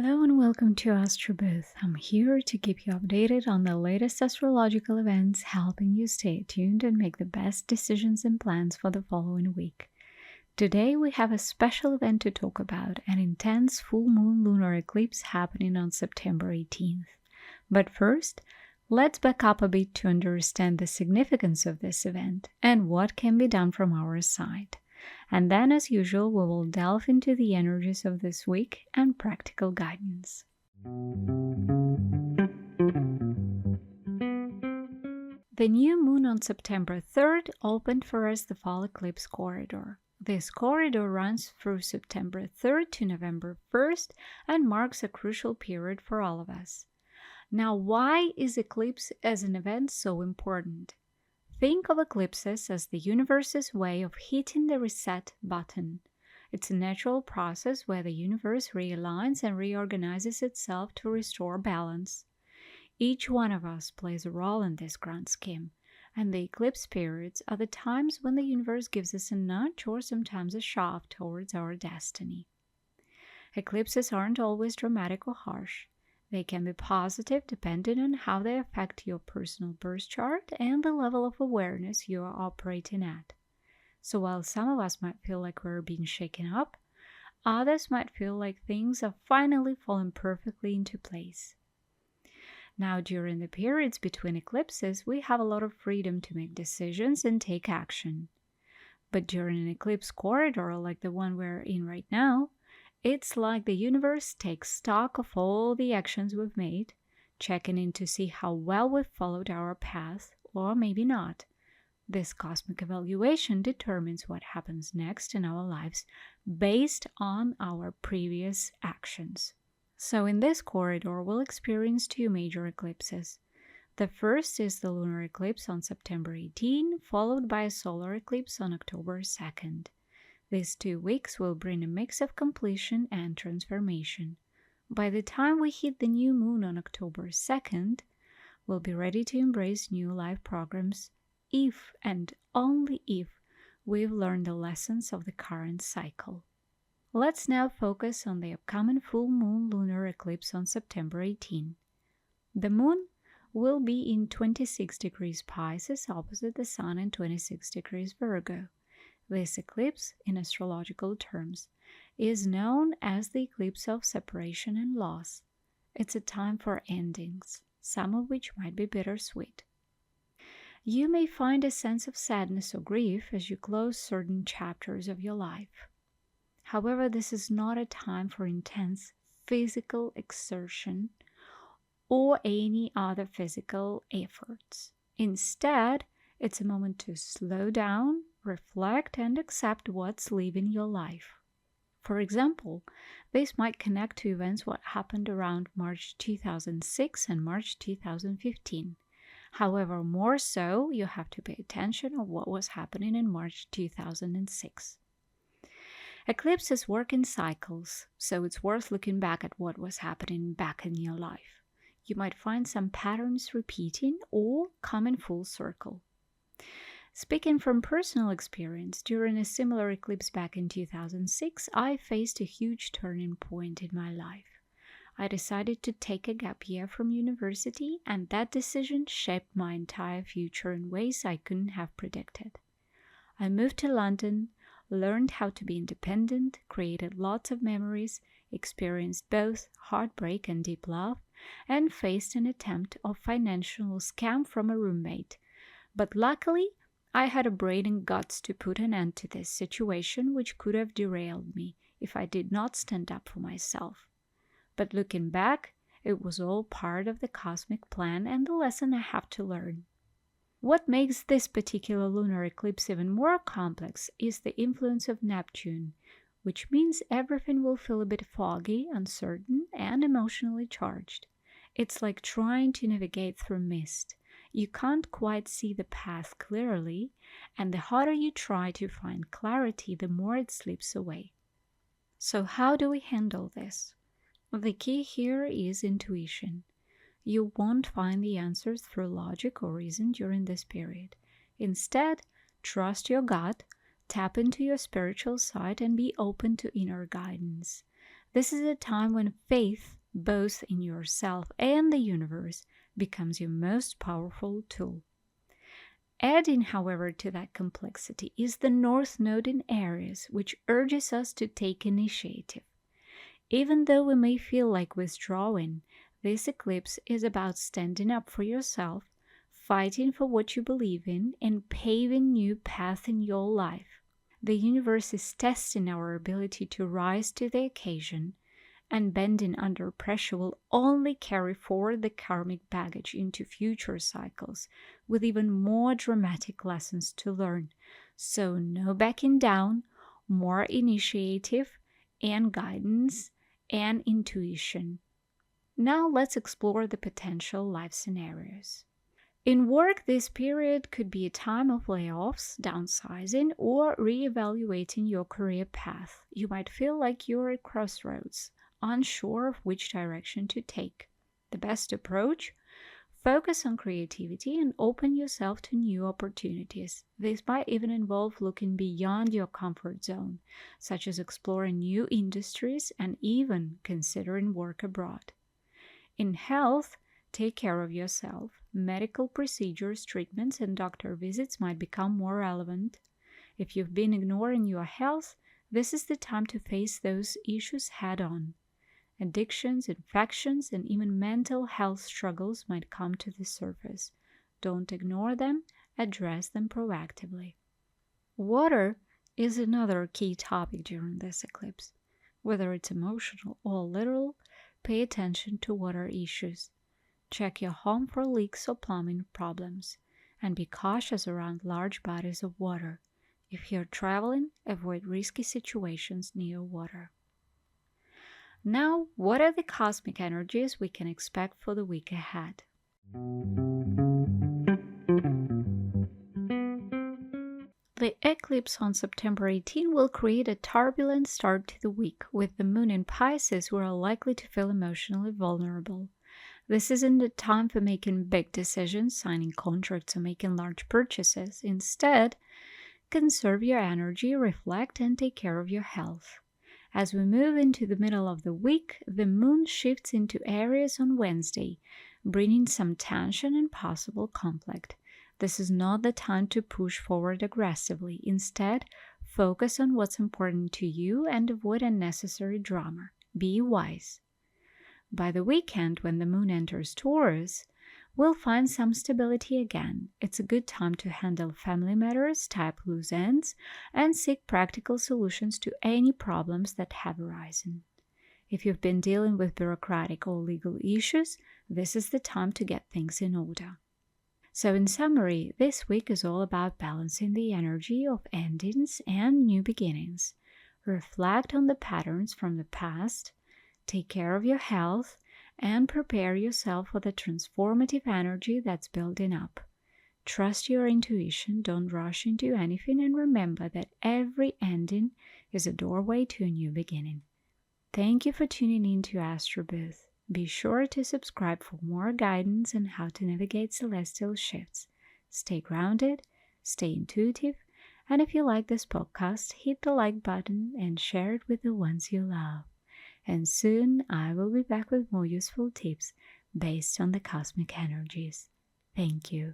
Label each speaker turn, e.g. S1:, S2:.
S1: Hello and welcome to Astrobooth. I'm here to keep you updated on the latest astrological events, helping you stay tuned and make the best decisions and plans for the following week. Today we have a special event to talk about, an intense full moon lunar eclipse happening on September 18th. But first, let's back up a bit to understand the significance of this event and what can be done from our side. And then, as usual, we will delve into the energies of this week and practical guidance. The new moon on September 3rd opened for us the fall eclipse corridor. This corridor runs through September 3rd to November 1st and marks a crucial period for all of us. Now, why is eclipse as an event so important? Think of eclipses as the universe's way of hitting the reset button. It's a natural process where the universe realigns and reorganizes itself to restore balance. Each one of us plays a role in this grand scheme, and the eclipse periods are the times when the universe gives us a nudge or sometimes a shove towards our destiny. Eclipses aren't always dramatic or harsh. They can be positive depending on how they affect your personal birth chart and the level of awareness you are operating at. So while some of us might feel like we're being shaken up, others might feel like things are finally falling perfectly into place. Now, during the periods between eclipses, we have a lot of freedom to make decisions and take action. But during an eclipse corridor like the one we're in right now, it's like the universe takes stock of all the actions we've made, checking in to see how well we've followed our path, or maybe not. This cosmic evaluation determines what happens next in our lives based on our previous actions. So in this corridor, we'll experience two major eclipses. The first is the lunar eclipse on September 18, followed by a solar eclipse on October 2nd. These 2 weeks will bring a mix of completion and transformation. By the time we hit the new moon on October 2nd, we'll be ready to embrace new life programs if and only if we've learned the lessons of the current cycle. Let's now focus on the upcoming full moon lunar eclipse on September 18. The moon will be in 26 degrees Pisces opposite the sun in 26 degrees Virgo. This eclipse, in astrological terms, is known as the eclipse of separation and loss. It's a time for endings, some of which might be bittersweet. You may find a sense of sadness or grief as you close certain chapters of your life. However, this is not a time for intense physical exertion or any other physical efforts. Instead, it's a moment to slow down, reflect, and accept what's leaving your life. For example, this might connect to events what happened around March 2006 and March 2015. However, more so, you have to pay attention to what was happening in March 2006. Eclipses work in cycles, so it's worth looking back at what was happening back in your life. You might find some patterns repeating or coming full circle. Speaking from personal experience, during a similar eclipse back in 2006, I faced a huge turning point in my life. I decided to take a gap year from university, and that decision shaped my entire future in ways I couldn't have predicted. I moved to London, learned how to be independent, created lots of memories, experienced both heartbreak and deep love, and faced an attempt of financial scam from a roommate. But luckily, I had a brain and guts to put an end to this situation, which could have derailed me if I did not stand up for myself. But looking back, it was all part of the cosmic plan and the lesson I have to learn. What makes this particular lunar eclipse even more complex is the influence of Neptune, which means everything will feel a bit foggy, uncertain, and emotionally charged. It's like trying to navigate through mist. You can't quite see the path clearly, and the harder you try to find clarity, the more it slips away. So how do we handle this? The key here is intuition. You won't find the answers through logic or reason during this period. Instead, trust your gut, tap into your spiritual side, and be open to inner guidance. This is a time when faith, both in yourself and the universe, becomes your most powerful tool. Adding, however, to that complexity is the North Node in Aries, which urges us to take initiative. Even though we may feel like withdrawing, this eclipse is about standing up for yourself, fighting for what you believe in, and paving new paths in your life. The universe is testing our ability to rise to the occasion, and bending under pressure will only carry forward the karmic baggage into future cycles, with even more dramatic lessons to learn. So no backing down, more initiative and guidance and intuition. Now let's explore the potential life scenarios. In work, this period could be a time of layoffs, downsizing, or reevaluating your career path. You might feel like you're at crossroads, unsure of which direction to take. The best approach? Focus on creativity and open yourself to new opportunities. This might even involve looking beyond your comfort zone, such as exploring new industries and even considering work abroad. In health, take care of yourself. Medical procedures, treatments, and doctor visits might become more relevant. If you've been ignoring your health, this is the time to face those issues head on. Addictions, infections, and even mental health struggles might come to the surface. Don't ignore them, address them proactively. Water is another key topic during this eclipse. Whether it's emotional or literal, pay attention to water issues. Check your home for leaks or plumbing problems, and be cautious around large bodies of water. If you're traveling, avoid risky situations near water. Now, what are the cosmic energies we can expect for the week ahead? The eclipse on September 18 will create a turbulent start to the week. With the moon in Pisces, we are likely to feel emotionally vulnerable. This isn't the time for making big decisions, signing contracts, or making large purchases. Instead, conserve your energy, reflect, and take care of your health. As we move into the middle of the week, the moon shifts into Aries on Wednesday, bringing some tension and possible conflict. This is not the time to push forward aggressively. Instead, focus on what's important to you and avoid unnecessary drama. Be wise. By the weekend, when the moon enters Taurus, we'll find some stability again. It's a good time to handle family matters, tie up loose ends, and seek practical solutions to any problems that have arisen. If you've been dealing with bureaucratic or legal issues, this is the time to get things in order. So in summary, this week is all about balancing the energy of endings and new beginnings. Reflect on the patterns from the past, take care of your health, and prepare yourself for the transformative energy that's building up. Trust your intuition, don't rush into anything, and remember that every ending is a doorway to a new beginning. Thank you for tuning in to Astro Booth. Be sure to subscribe for more guidance on how to navigate celestial shifts. Stay grounded, stay intuitive, and if you like this podcast, hit the like button and share it with the ones you love. And soon I will be back with more useful tips based on the cosmic energies. Thank you.